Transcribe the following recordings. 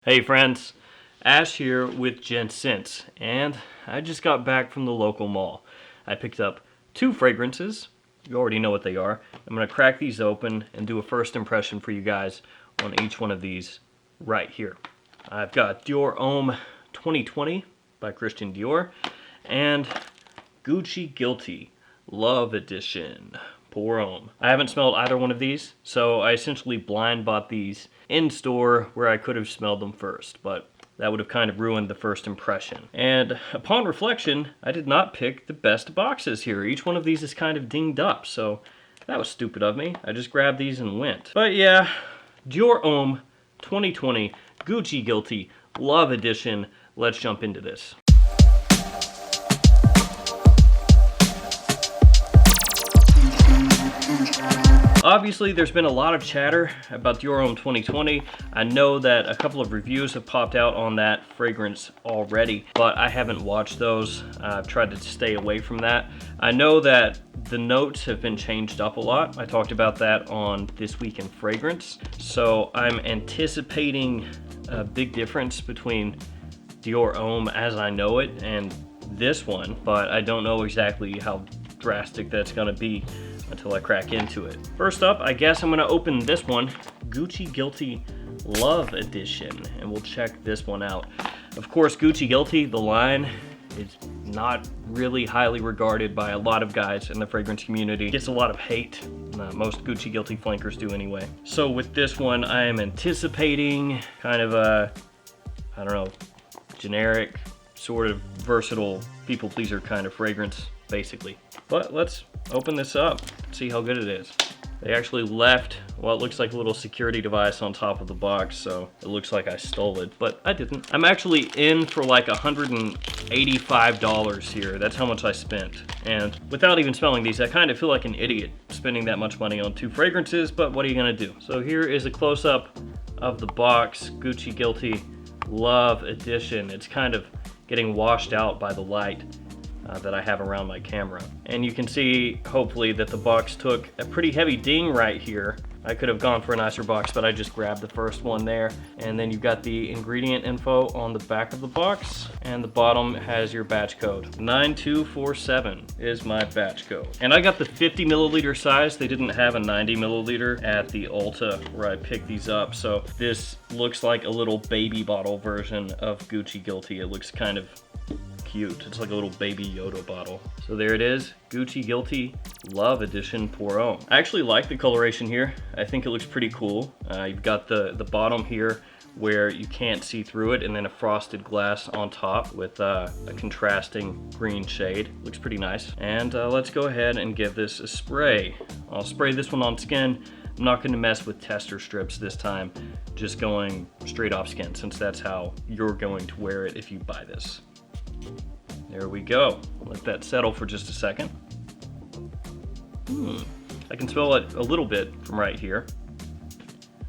Hey friends, Ash here with Gents, and I just got back from the local mall. I picked up two fragrances. You already know what they are. I'm going to crack these open and do a first impression for you guys on each one of these right here. I've got Dior Homme 2020 by Christian Dior and Gucci Guilty Love Edition Pour Homme. I haven't smelled either one of these, so I essentially blind bought these in store where I could have smelled them first, but that would have kind of ruined the first impression. And upon reflection, I did not pick the best boxes here. Each one of these is kind of dinged up, so that was stupid of me. I just grabbed these and went. But yeah, Dior Homme 2020 Gucci Guilty Love Edition. Let's jump into this. Obviously, there's been a lot of chatter about Dior Homme 2020. I know that a couple of reviews have popped out on that fragrance already, but I haven't watched those. I've tried to stay away from that. I know that the notes have been changed up a lot. I talked about that on This Week in Fragrance. So I'm anticipating a big difference between Dior Homme as I know it and this one, but I don't know exactly how drastic that's gonna be until I crack into it. First up, I guess I'm gonna open this one, Gucci Guilty Love Edition, and we'll check this one out. Of course, Gucci Guilty, the line, is not really highly regarded by a lot of guys in the fragrance community. It gets a lot of hate. Most Gucci Guilty flankers do anyway. So with this one, I am anticipating kind of a, I don't know, generic, sort of versatile people pleaser kind of fragrance, basically. But let's open this up, see how good it is. They actually left what looks like a little security device on top of the box, so it looks like I stole it, but I didn't. I'm actually in for like $185 here. That's how much I spent. And without even smelling these, I kind of feel like an idiot spending that much money on two fragrances, but what are you gonna do? So here is a close-up of the box, Gucci Guilty Love Edition. It's kind of getting washed out by the light that I have around my camera. And you can see, hopefully, that the box took a pretty heavy ding right here. I could have gone for a nicer box, but I just grabbed the first one there. And then you've got the ingredient info on the back of the box, and the bottom has your batch code. 9247 is my batch code. And I got the 50 milliliter size. They didn't have a 90 milliliter at the Ulta where I picked these up. So this looks like a little baby bottle version of Gucci Guilty. It looks kind of cute. It's like a little baby Yoda bottle. So there it is, Gucci Guilty Love Edition Pour Homme. I actually like the coloration here. I think it looks pretty cool. You've got the bottom here where you can't see through it, and then a frosted glass on top with a contrasting green shade. Looks pretty nice. And let's go ahead and give this a spray. I'll spray this one on skin. I'm not going to mess with tester strips this time, just going straight off skin, since that's how you're going to wear it if you buy this. There we go. Let that settle for just a second. I can smell it a little bit from right here.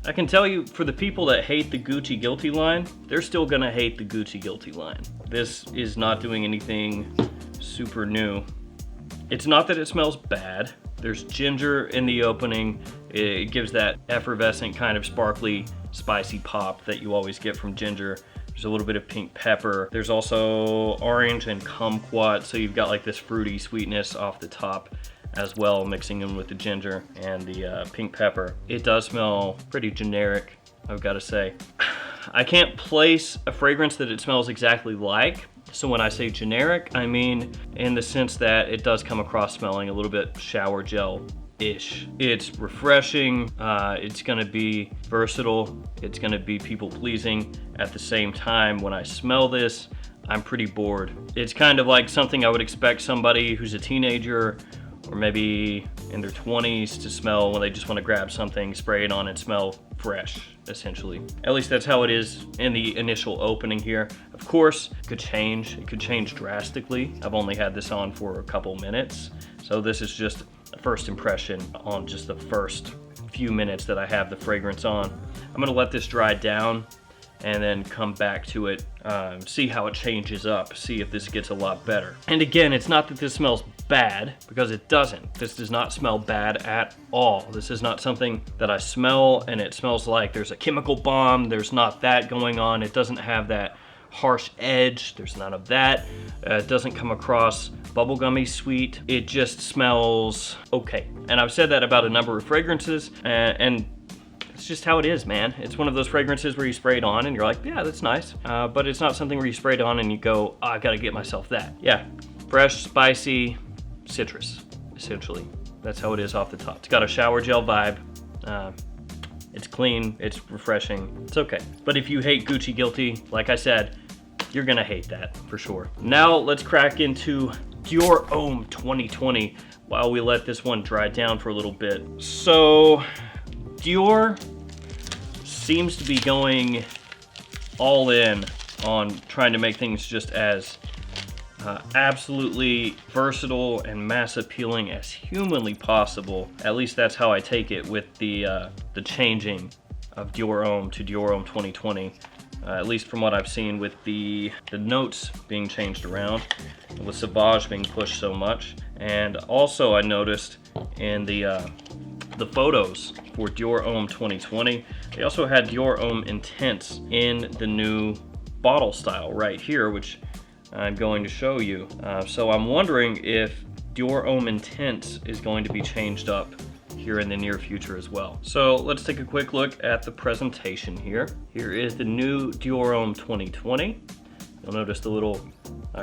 I can tell you, for the people that hate the Gucci Guilty line, they're still gonna hate the Gucci Guilty line. This is not doing anything super new. It's not that it smells bad. There's ginger in the opening. It gives that effervescent kind of sparkly, spicy pop that you always get from ginger. There's a little bit of pink pepper. There's also orange and kumquat, so you've got like this fruity sweetness off the top as well, mixing in with the ginger and the pink pepper. It does smell pretty generic, I've got to say. I can't place a fragrance that it smells exactly like. So when I say generic, I mean in the sense that it does come across smelling a little bit shower gel-ish. It's refreshing, it's gonna be versatile, it's gonna be people-pleasing. At the same time, when I smell this, I'm pretty bored. It's kind of like something I would expect somebody who's a teenager or maybe in their 20s to smell when they just want to grab something, spray it on, and smell fresh, essentially. At least that's how it is in the initial opening here. Of course, it could change drastically. I've only had this on for a couple minutes, so this is just a first impression on just the first few minutes that I have the fragrance on. I'm gonna let this dry down and then come back to it, see how it changes up, see if this gets a lot better. And again, it's not that this smells bad, because it doesn't. This does not smell bad at all. This is not something that I smell and it smells like there's a chemical bomb. There's not that going on. It doesn't have that harsh edge. There's none of that. It doesn't come across bubblegummy sweet. It just smells okay. And I've said that about a number of fragrances, and it's just how it is, man. It's one of those fragrances where you spray it on and you're like, yeah, that's nice. But it's not something where you spray it on and you go, oh, I gotta get myself that. Yeah, fresh, spicy, citrus, essentially. That's how it is off the top. It's got a shower gel vibe. It's clean, it's refreshing, it's okay. But if you hate Gucci Guilty, like I said, you're gonna hate that for sure. Now let's crack into Dior Homme 2020 while we let this one dry down for a little bit. So Dior seems to be going all in on trying to make things just as absolutely versatile and mass appealing as humanly possible. At least that's how I take it with the changing of Dior Homme to Dior Homme 2020. At least from what I've seen with the notes being changed around, with Sauvage being pushed so much. And also I noticed in the photos for Dior Homme 2020, they also had Dior Homme Intense in the new bottle style right here, which I'm going to show you. So I'm wondering if Dior Homme Intense is going to be changed up here in the near future as well. So let's take a quick look at the presentation here. Here is the new Dior Homme 2020. You'll notice the little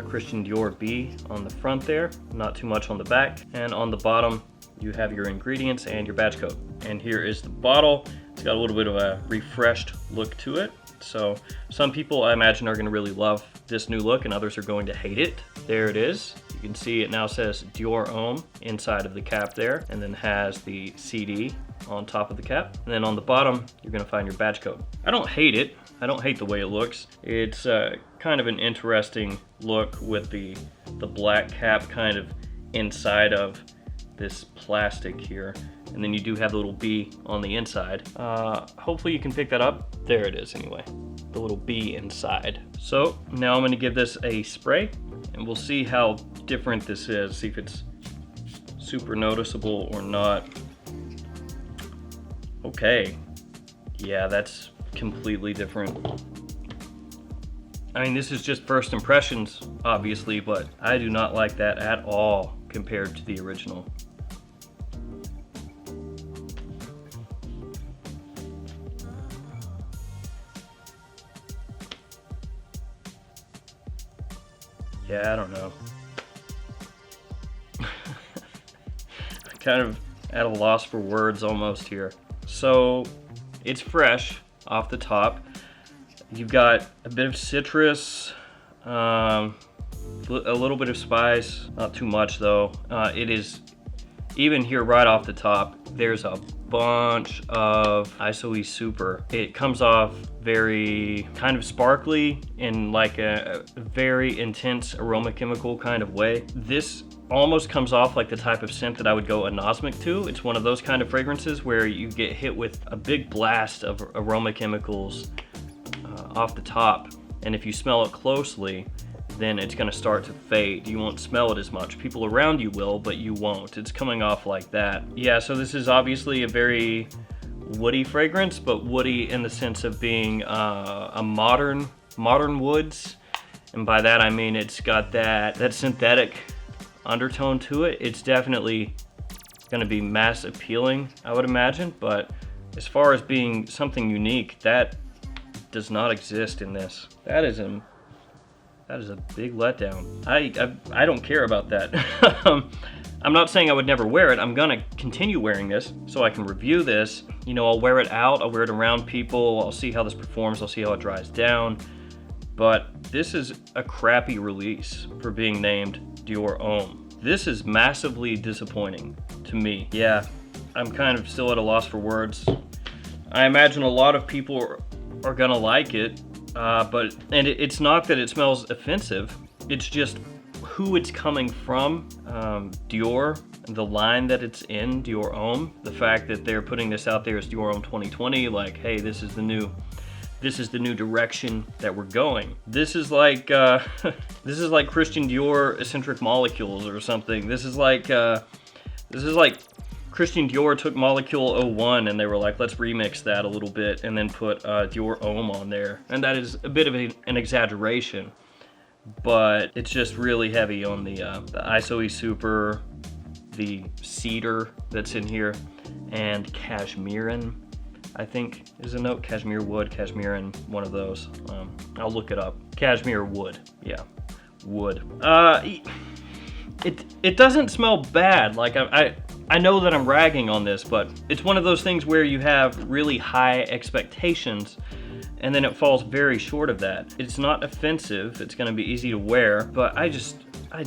Christian Dior B on the front there, not too much on the back. And on the bottom, you have your ingredients and your badge code. And here is the bottle. It's got a little bit of a refreshed look to it. So some people, I imagine, are gonna really love this new look and others are going to hate it. There it is. You can see it now says Dior Homme inside of the cap there, and then has the CD on top of the cap. And then on the bottom, you're gonna find your badge code. I don't hate it. I don't hate the way it looks. It's kind of an interesting look with the black cap kind of inside of this plastic here. And then you do have the little B on the inside. Hopefully you can pick that up. There it is anyway, the little B inside. So now I'm gonna give this a spray and we'll see how different this is, see if it's super noticeable or not. Okay, yeah, that's completely different. I mean, this is just first impressions, obviously, but I do not like that at all compared to the original. Yeah, I don't know. I'm kind of at a loss for words almost here. So it's fresh off the top. You've got a bit of citrus, a little bit of spice, not too much though. It is, even here right off the top, there's a bunch of ISOE Super. It comes off very kind of sparkly in like a very intense aroma chemical kind of way. This almost comes off like the type of scent that I would go anosmic to. It's one of those kind of fragrances where you get hit with a big blast of aroma chemicals off the top, and if you smell it closely, then it's going to start to fade. You won't smell it as much. People around you will, but you won't. It's coming off like that. Yeah, so this is obviously a very woody fragrance, but woody in the sense of being a modern woods, and by that I mean it's got that synthetic undertone to it. It's definitely going to be mass appealing, I would imagine, but as far as being something unique, that does not exist in this. That is a big letdown. I don't care about that. I'm not saying I would never wear it. I'm gonna continue wearing this so I can review this. You know, I'll wear it out, I'll wear it around people, I'll see how this performs, I'll see how it dries down. But this is a crappy release for being named Dior Homme. This is massively disappointing to me. Yeah, I'm kind of still at a loss for words. I imagine a lot of people are gonna like it, but it's not that it smells offensive, it's just who it's coming from. Dior, the line that it's in, Dior Homme, the fact that they're putting this out there as Dior Homme 2020, like, hey, this is the new this is the new direction that we're going. This is like this is like Christian Dior Eccentric Molecules or something. This is like Christian Dior took Molecule 01 and they were like, let's remix that a little bit and then put Dior Homme on there. And that is a bit of an exaggeration, but it's just really heavy on the ISOE Super, the cedar that's in here, and cashmerean, I think is a note. Cashmere wood, cashmerean, one of those. I'll look it up. Cashmere wood, yeah, wood. It doesn't smell bad. Like I know that I'm ragging on this, but it's one of those things where you have really high expectations and then it falls very short of that. It's not offensive, it's gonna be easy to wear, but I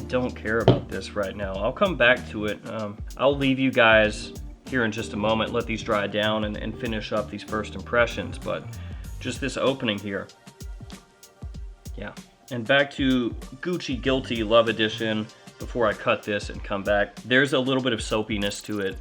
don't care about this right now. I'll come back to it. I'll leave you guys here in just a moment, let these dry down and finish up these first impressions, but just this opening here. Yeah, and back to Gucci Guilty Love Edition. Before I cut this and come back, there's a little bit of soapiness to it.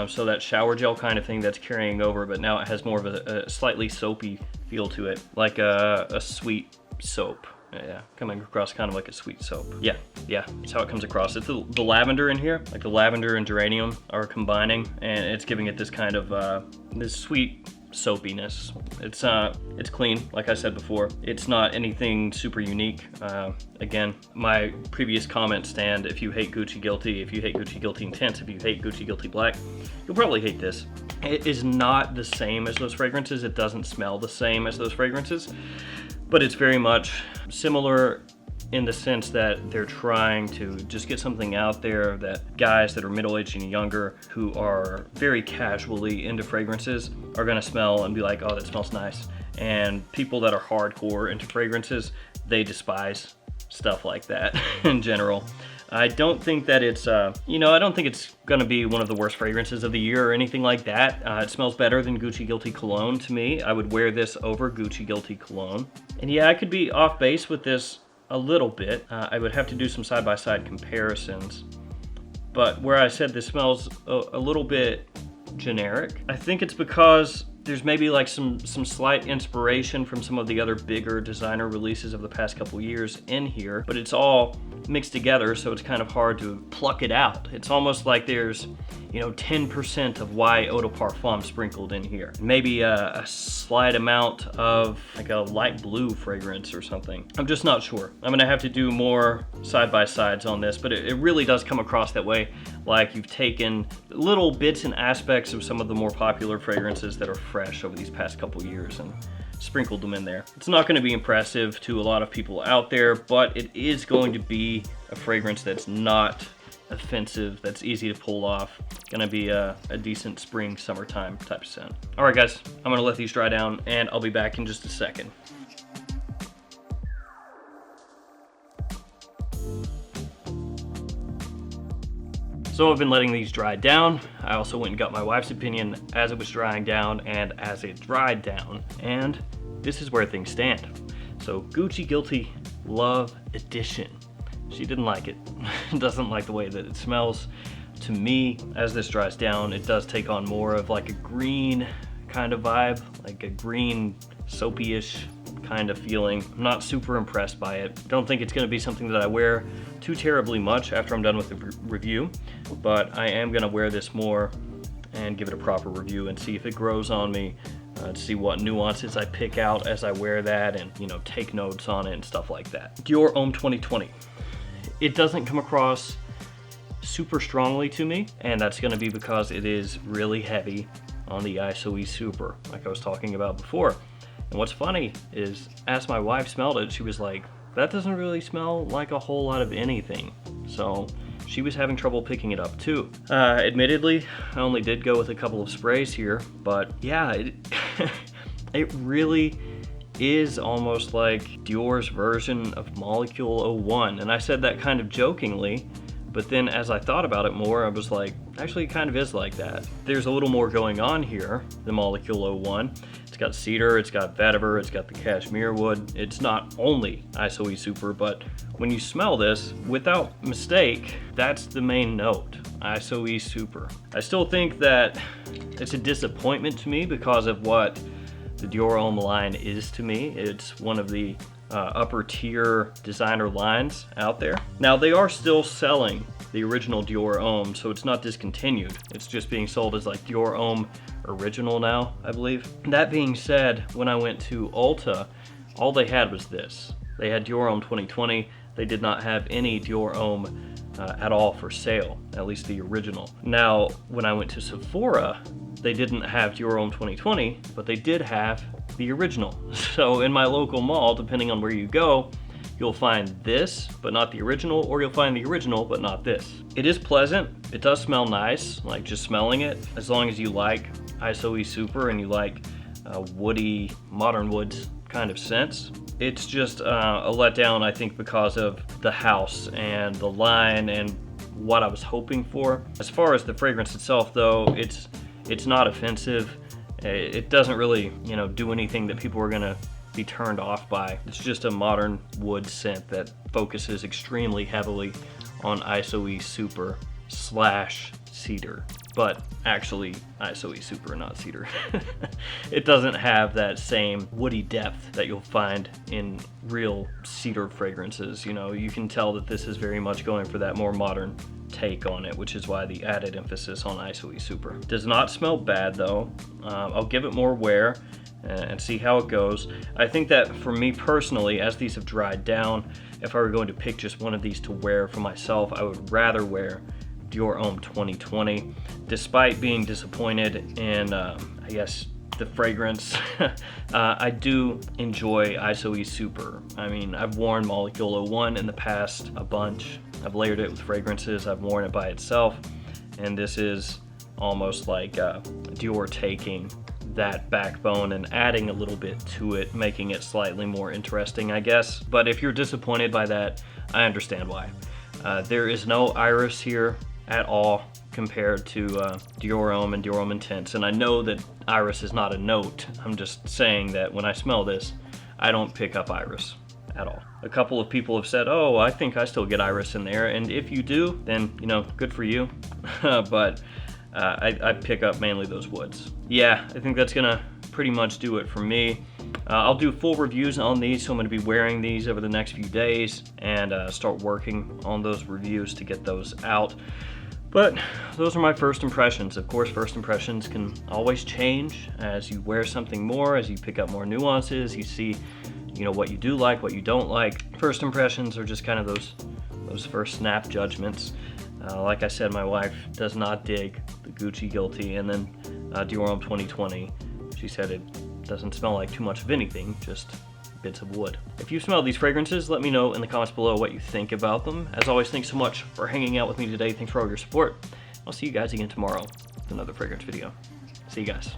So that shower gel kind of thing that's carrying over, but now it has more of a slightly soapy feel to it, like a sweet soap. Yeah, coming across kind of like a sweet soap. Yeah, that's how it comes across. It's the lavender in here, like the lavender and geranium are combining, and it's giving it this kind of this sweet soapiness. It's clean, like I said before. It's not anything super unique. Again, my previous comments stand. If you hate Gucci Guilty, if you hate Gucci Guilty Intense, if you hate Gucci Guilty Black, you'll probably hate this. It is not the same as those fragrances. It doesn't smell the same as those fragrances, but it's very much similar in the sense that they're trying to just get something out there that guys that are middle-aged and younger who are very casually into fragrances are gonna smell and be like, oh, that smells nice. And people that are hardcore into fragrances, they despise stuff like that in general. I don't think that it's, I don't think it's gonna be one of the worst fragrances of the year or anything like that. It smells better than Gucci Guilty Cologne to me. I would wear this over Gucci Guilty Cologne. And yeah, I could be off base with this a little bit. I would have to do some side-by-side comparisons. But where I said this smells a little bit generic, I think it's because there's maybe like some slight inspiration from some of the other bigger designer releases of the past couple years in here, but it's all mixed together, so it's kind of hard to pluck it out. It's almost like there's 10% of Y Eau de Parfum sprinkled in here. Maybe a slight amount of like a light blue fragrance or something. I'm just not sure. I'm gonna have to do more side-by-sides on this, but it really does come across that way, like you've taken little bits and aspects of some of the more popular fragrances that are fresh over these past couple years and sprinkled them in there. It's not going to be impressive to a lot of people out there, but it is going to be a fragrance that's not offensive, that's easy to pull off. Gonna be a decent spring, summertime type of scent. All right, guys, I'm gonna let these dry down and I'll be back in just a second. So I've been letting these dry down. I also went and got my wife's opinion as it was drying down and as it dried down. And this is where things stand. So Gucci Guilty Love Edition. She didn't like it. Doesn't like the way that it smells. To me, as this dries down, it does take on more of like a green kind of vibe, like a green soapy-ish kind of feeling. I'm not super impressed by it. Don't think it's gonna be something that I wear too terribly much after I'm done with the review, but I am gonna wear this more and give it a proper review and see if it grows on me, to see what nuances I pick out as I wear that and, take notes on it and stuff like that. Dior Homme 2020. It doesn't come across super strongly to me, and that's gonna be because it is really heavy on the ISOE Super, like I was talking about before. And what's funny is, as my wife smelled it, she was like, that doesn't really smell like a whole lot of anything. So she was having trouble picking it up too. Admittedly, I only did go with a couple of sprays here, but yeah, it really is almost like Dior's version of Molecule 01. And I said that kind of jokingly, but then as I thought about it more, I was like, actually it kind of is like that. There's a little more going on here than Molecule 01. It's got cedar, it's got vetiver, it's got the cashmere wood. It's not only ISOE Super, but when you smell this, without mistake, that's the main note, ISOE Super. I still think that it's a disappointment to me because of what the Dior Homme line is to me. It's one of the upper tier designer lines out there. Now they are still selling the original Dior Homme, so it's not discontinued. It's just being sold as like Dior Homme Original now, I believe. That being said, when I went to Ulta, all they had was this. They had Dior Homme 2020. They did not have any Dior Homme at all for sale, at least the original. Now, when I went to Sephora, they didn't have Dior Homme 2020, but they did have the original. So in my local mall, depending on where you go, you'll find this, but not the original, or you'll find the original, but not this. It is pleasant. It does smell nice, like just smelling it, as long as you like ISOE Super and you like woody, modern woods kind of scents. It's just a letdown, I think, because of the house and the line and what I was hoping for. As far as the fragrance itself, though, it's not offensive. It doesn't really, do anything that people are gonna be turned off by. It's just a modern wood scent that focuses extremely heavily on ISOE Super / cedar, but actually ISOE Super, not cedar. It doesn't have that same woody depth that you'll find in real cedar fragrances. You can tell that this is very much going for that more modern take on it, which is why the added emphasis on ISOE Super. Does not smell bad though. I'll give it more wear and see how it goes. I think that for me personally, as these have dried down, if I were going to pick just one of these to wear for myself, I would rather wear Dior Homme 2020. Despite being disappointed in, I guess, the fragrance, I do enjoy ISOE Super. I mean, I've worn Molecule 01 in the past a bunch. I've layered it with fragrances, I've worn it by itself, and this is almost like Dior taking that backbone and adding a little bit to it, making it slightly more interesting, I guess. But if you're disappointed by that, I understand why. There is no iris here at all compared to Dior Homme and Dior Homme Intense, and I know that iris is not a note. I'm just saying that when I smell this, I don't pick up iris at all. A couple of people have said, oh, I think I still get iris in there, and if you do, then, good for you. But I pick up mainly those woods. Yeah, I think that's gonna pretty much do it for me. I'll do full reviews on these, so I'm gonna be wearing these over the next few days and start working on those reviews to get those out. But those are my first impressions. Of course, first impressions can always change as you wear something more, as you pick up more nuances, you see, what you do like, what you don't like. First impressions are just kind of those first snap judgments. Like I said, my wife does not dig the Gucci Guilty, and then Dior Homme 2020. She said it doesn't smell like too much of anything, just bits of wood. If you smell these fragrances, let me know in the comments below what you think about them. As always, thanks so much for hanging out with me today. Thanks for all your support. I'll see you guys again tomorrow with another fragrance video. See you guys.